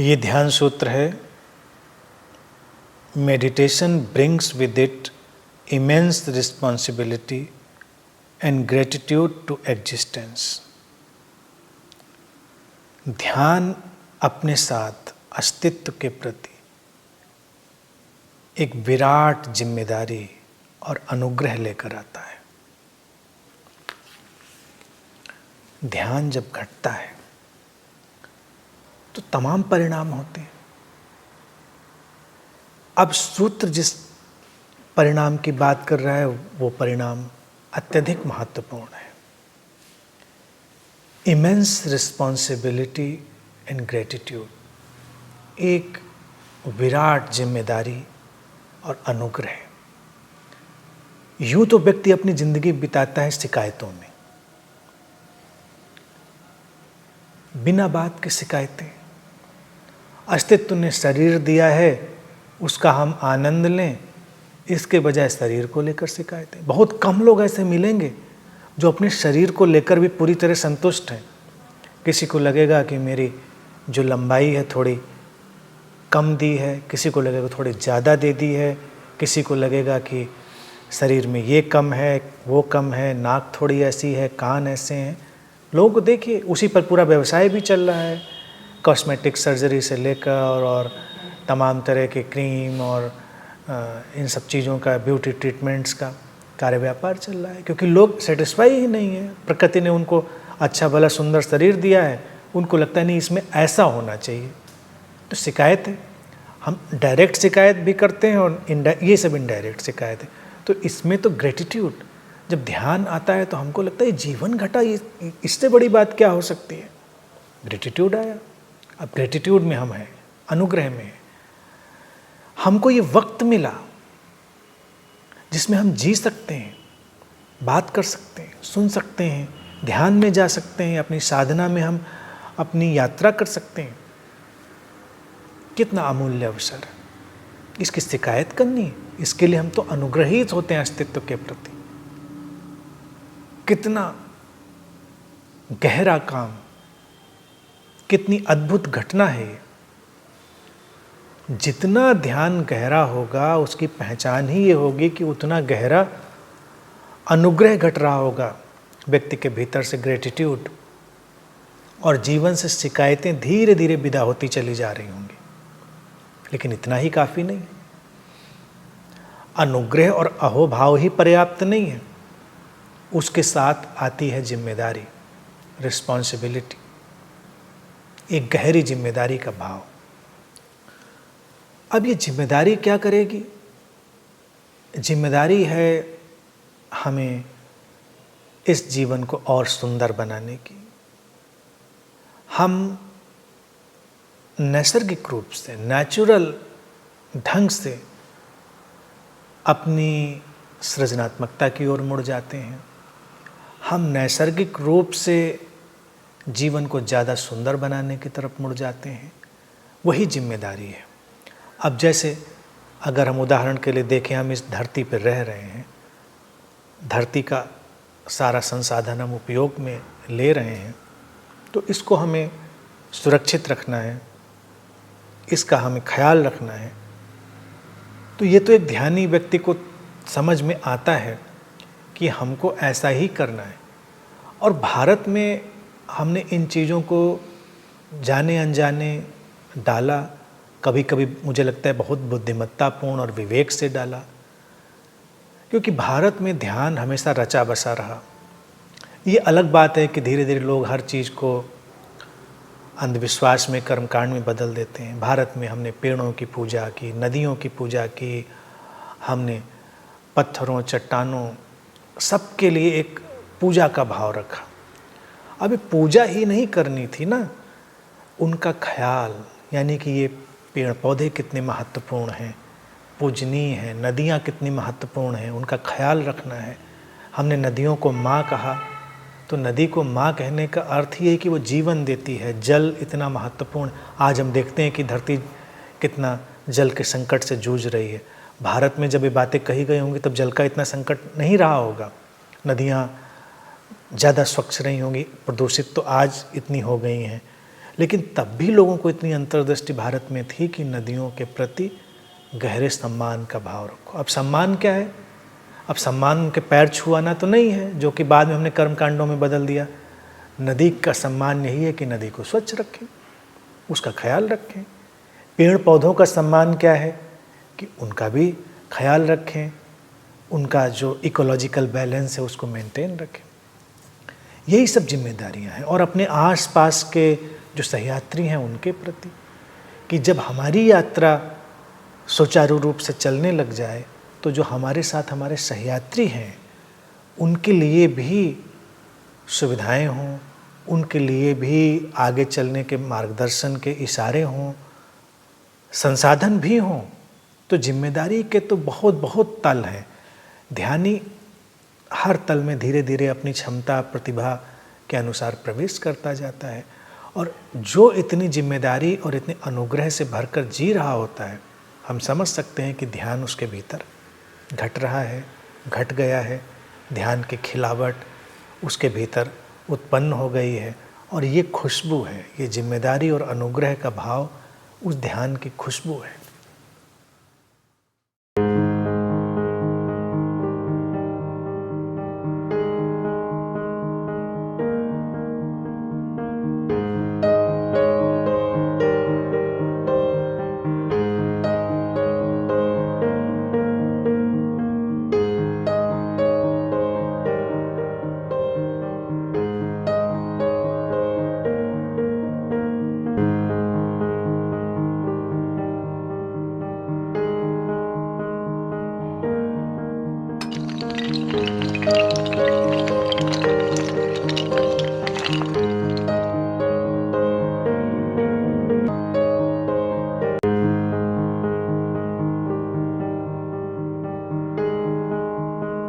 ये ध्यान सूत्र है, meditation brings with it immense responsibility and gratitude to existence. ध्यान अपने साथ अस्तित्व के प्रति एक विराट जिम्मेदारी और अनुग्रह लेकर आता है। ध्यान जब घटता है तो तमाम परिणाम होते हैं। अब सूत्र जिस परिणाम की बात कर रहा है वो परिणाम अत्यधिक महत्वपूर्ण है। इमेंस रिस्पॉन्सिबिलिटी एंड ग्रेटिट्यूड, एक विराट जिम्मेदारी और अनुग्रह। यूं तो व्यक्ति अपनी जिंदगी बिताता है शिकायतों में, बिना बात के शिकायतें। अस्तित्व ने शरीर दिया है, उसका हम आनंद लें, इसके बजाय शरीर को लेकर शिकायतें। बहुत कम लोग ऐसे मिलेंगे जो अपने शरीर को लेकर भी पूरी तरह संतुष्ट हैं। किसी को लगेगा कि मेरी जो लंबाई है थोड़ी कम दी है, किसी को लगेगा थोड़ी ज़्यादा दे दी है, किसी को लगेगा कि शरीर में ये कम है, वो कम है, नाक थोड़ी ऐसी है, कान ऐसे हैं। लोगों को देखिए, उसी पर पूरा व्यवसाय भी चल रहा है। कॉस्मेटिक सर्जरी से लेकर और तमाम तरह के क्रीम और इन सब चीज़ों का, ब्यूटी ट्रीटमेंट्स का कार्य व्यापार चल रहा है, क्योंकि लोग सेटिस्फाई ही नहीं है। प्रकृति ने उनको अच्छा भला सुंदर शरीर दिया है, उनको लगता है नहीं इसमें ऐसा होना चाहिए। तो शिकायत है, हम डायरेक्ट शिकायत भी करते हैं और ये सब इनडायरेक्ट शिकायत है। तो इसमें तो ग्रेटिट्यूड, जब ध्यान आता है तो हमको लगता है जीवन घटा, इससे बड़ी बात क्या हो सकती है। ग्रेटिट्यूड आया। अब ग्रेटिट्यूड में हम हैं, अनुग्रह में है। हमको ये वक्त मिला जिसमें हम जी सकते हैं, बात कर सकते हैं, सुन सकते हैं, ध्यान में जा सकते हैं, अपनी साधना में हम अपनी यात्रा कर सकते हैं। कितना अमूल्य अवसर है। इसकी शिकायत करनी है, इसके लिए हम तो अनुग्रहित होते हैं अस्तित्व के प्रति। कितना गहरा काम, कितनी अद्भुत घटना है ये। जितना ध्यान गहरा होगा उसकी पहचान ही ये होगी कि उतना गहरा अनुग्रह घट रहा होगा व्यक्ति के भीतर से, ग्रेटिट्यूड, और जीवन से शिकायतें धीरे धीरे विदा होती चली जा रही होंगी। लेकिन इतना ही काफ़ी नहीं। अनुग्रह और अहोभाव ही पर्याप्त नहीं है, उसके साथ आती है जिम्मेदारी, रिस्पॉन्सिबिलिटी, एक गहरी जिम्मेदारी का भाव। अब ये जिम्मेदारी क्या करेगी? जिम्मेदारी है हमें इस जीवन को और सुंदर बनाने की। हम नैसर्गिक रूप से, नेचुरल ढंग से अपनी सृजनात्मकता की ओर मुड़ जाते हैं। हम नैसर्गिक रूप से जीवन को ज़्यादा सुंदर बनाने की तरफ मुड़ जाते हैं। वही जिम्मेदारी है। अब जैसे अगर हम उदाहरण के लिए देखें, हम इस धरती पर रह रहे हैं, धरती का सारा संसाधन हम उपयोग में ले रहे हैं, तो इसको हमें सुरक्षित रखना है, इसका हमें ख्याल रखना है। तो ये तो एक ध्यानी व्यक्ति को समझ में आता है कि हमको ऐसा ही करना है। और भारत में हमने इन चीज़ों को जाने अनजाने डाला, कभी कभी मुझे लगता है बहुत बुद्धिमत्तापूर्ण और विवेक से डाला, क्योंकि भारत में ध्यान हमेशा रचा बसा रहा। ये अलग बात है कि धीरे धीरे लोग हर चीज़ को अंधविश्वास में, कर्मकांड में बदल देते हैं। भारत में हमने पेड़ों की पूजा की, नदियों की पूजा की, हमने पत्थरों, चट्टानों, सबके लिए एक पूजा का भाव रखा। अभी पूजा ही नहीं करनी थी ना, उनका ख्याल, यानी कि ये पेड़ पौधे कितने महत्वपूर्ण हैं, पूजनीय हैं, नदियाँ कितनी महत्वपूर्ण हैं, उनका ख्याल रखना है। हमने नदियों को माँ कहा, तो नदी को माँ कहने का अर्थ ही है कि वो जीवन देती है। जल इतना महत्वपूर्ण, आज हम देखते हैं कि धरती कितना जल के संकट से जूझ रही है। भारत में जब ये बातें कही गई होंगी तब जल का इतना संकट नहीं रहा होगा, नदियाँ ज़्यादा स्वच्छ नहीं होंगी, प्रदूषित तो आज इतनी हो गई हैं। लेकिन तब भी लोगों को इतनी अंतर्दृष्टि भारत में थी कि नदियों के प्रति गहरे सम्मान का भाव रखो। अब सम्मान क्या है? अब सम्मान उनके पैर छुआना तो नहीं है, जो कि बाद में हमने कर्मकांडों में बदल दिया। नदी का सम्मान यही है कि नदी को स्वच्छ रखें, उसका ख्याल रखें। पेड़ पौधों का सम्मान क्या है? कि उनका भी ख्याल रखें, उनका जो इकोलॉजिकल बैलेंस है उसको मेंटेन रखें। यही सब जिम्मेदारियां हैं। और अपने आसपास के जो सहयात्री हैं उनके प्रति, कि जब हमारी यात्रा सुचारू रूप से चलने लग जाए तो जो हमारे साथ हमारे सहयात्री हैं उनके लिए भी सुविधाएं हों, उनके लिए भी आगे चलने के मार्गदर्शन के इशारे हों, संसाधन भी हों। तो जिम्मेदारी के तो बहुत बहुत तल हैं। ध्यानी हर तल में धीरे धीरे अपनी क्षमता प्रतिभा के अनुसार प्रवेश करता जाता है, और जो इतनी जिम्मेदारी और इतने अनुग्रह से भरकर जी रहा होता है, हम समझ सकते हैं कि ध्यान उसके भीतर घट रहा है, घट गया है। ध्यान की खिलावट उसके भीतर उत्पन्न हो गई है, और ये खुशबू है, ये जिम्मेदारी और अनुग्रह का भाव उस ध्यान की खुशबू है।